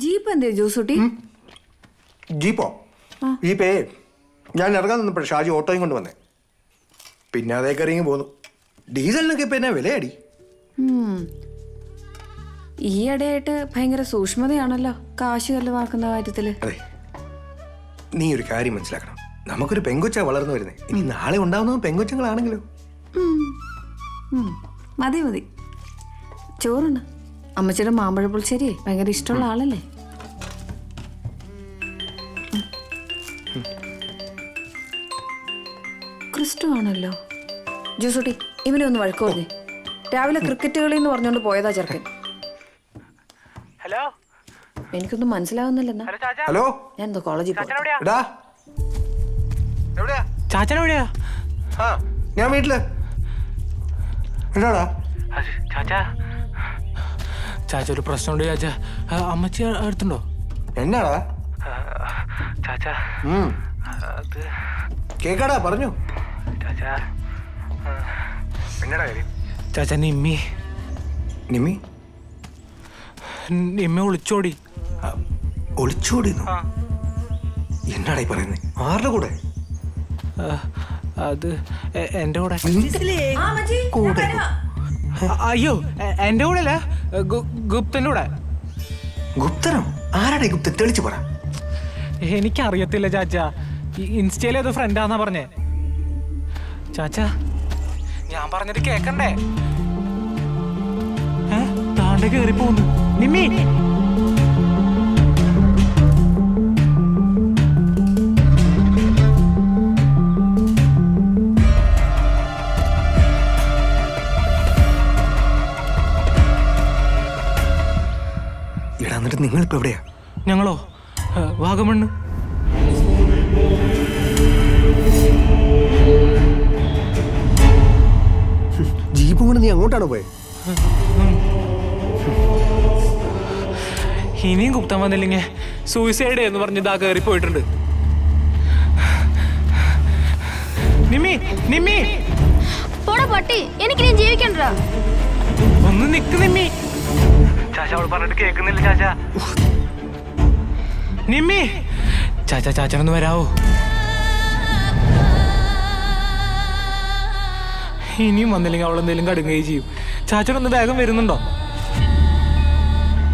Jeep എന്തേ Josootty? ജീപ്പോ? GPay ഞാൻ ഇറങ്ങാൻ നിന്നപ്പോഴേ ഷാജി ഓട്ടോയും കൊണ്ട് വന്നേ. പിന്നെ അതേക്ക് ഇറങ്ങി പോന്നു. ഡീസലിനൊക്കെ ഇപ്പൊ എന്നാ വിലയടി? ഈയിടെയായിട്ട് ഭയങ്കര സൂക്ഷ്മതയാണല്ലോ കാശ് ചെലവാക്കുന്ന കാര്യത്തില്. അതെ, നീ ഒരു കാര്യം മനസ്സിലാക്കണം. നമുക്കൊരു പെങ്കൊച്ച വളർന്നു വരുന്നേ. ഇനി നാളെ ഉണ്ടാവുന്ന പെങ്കൊച്ചങ്ങളാണെങ്കിലോ? മതി മതി, ചോറുണ്ട്. അമ്മച്ചിയുടെ മാമ്പഴ പുളിശ്ശേരി ഭയങ്കര ഇഷ്ടമുള്ള ആളല്ലേ? ക്രിസ്റ്റു ആണല്ലോ. ജോസൂട്ടി, ഇവനെ ഒന്ന് വഴക്ക് പറഞ്ഞേ. രാവിലെ ക്രിക്കറ്റ് കളി എന്ന് പറഞ്ഞോണ്ട് പോയതാ ചെറുക്കൻ. ഹലോ, എനിക്കൊന്നും മനസ്സിലാവുന്നില്ലെന്നാ. ഹലോ, ഞാൻ എന്തോ കോളേജിൽ പോയി. ചാച്ചൻ എവിടെയാ? ആ, ഞാൻ വീട്ടില്. എന്താടാ ചാച്ചാ? ചാച്ച ഒരു പ്രശ്നമുണ്ട് ചാച്ച. അമ്മച്ചി അടുത്തുണ്ടോ? എന്നാടാ ചാച്ച? അത് കേക്കാടാ, പറഞ്ഞു. ചാച്ചാ, എന്നടാ കാര്യം? ചാച്ച നിമ്മി നിമ്മ ഒളിച്ചോടി. ഒളിച്ചോടിന്നു? എന്നാടാ ഈ പറയുന്നേ? ആരുടെ കൂടെ? അത് എന്റെ കൂടെ. കൂടെ? അയ്യോ, എന്റെ കൂടെ അല്ല, ഗുപ്തന്റെ കൂടെ. ഗുപ്തനോ? ആരാടെ ഗുപ്തൻ? തെളിച്ചു പറ. എനിക്കറിയത്തില്ല ചാച്ച. ഇൻസ്റ്റയിലെ ഏതോ ഫ്രണ്ടാന്നാ പറഞ്ഞേ. ചാച്ച, ഞാൻ പറഞ്ഞത് കേക്കണ്ടേ? താണ്ടെ കേറി പോന്നു. നിമ്മി, എടാ, എന്നിട്ട് നിങ്ങളിപ്പോ എവിടെയാ? ഞങ്ങളോ വാഗമണ്ണ്. ജീപ്പ് കൊണ്ട് നീ അങ്ങോട്ടാണോ പോയത്? ഇനിയും ഗുപ്തം വന്നില്ലെങ്കിൽ സൂയിസൈഡ് എന്ന് പറഞ്ഞ് ഇതാ കയറി പോയിട്ടുണ്ട്. നിമ്മി, നിമ്മി, പട്ടി, എനിക്ക് നീ ജീവിക്കണ്ട. ഒന്ന് നിക്ക് നിമ്മി. ചാച്ച അവൾ പറഞ്ഞിട്ട് കേൾക്കുന്നില്ല ചാച്ച. നിമ്മി, ചാച്ച ചാച്ചനൊന്ന് വരാവോ? ഇനിയും വന്നില്ലെങ്കിൽ അവൾ എന്തെങ്കിലും കടുങ്ങുകയും ചെയ്യും. ചാച്ചനൊന്ന് വേഗം വരുന്നുണ്ടോ?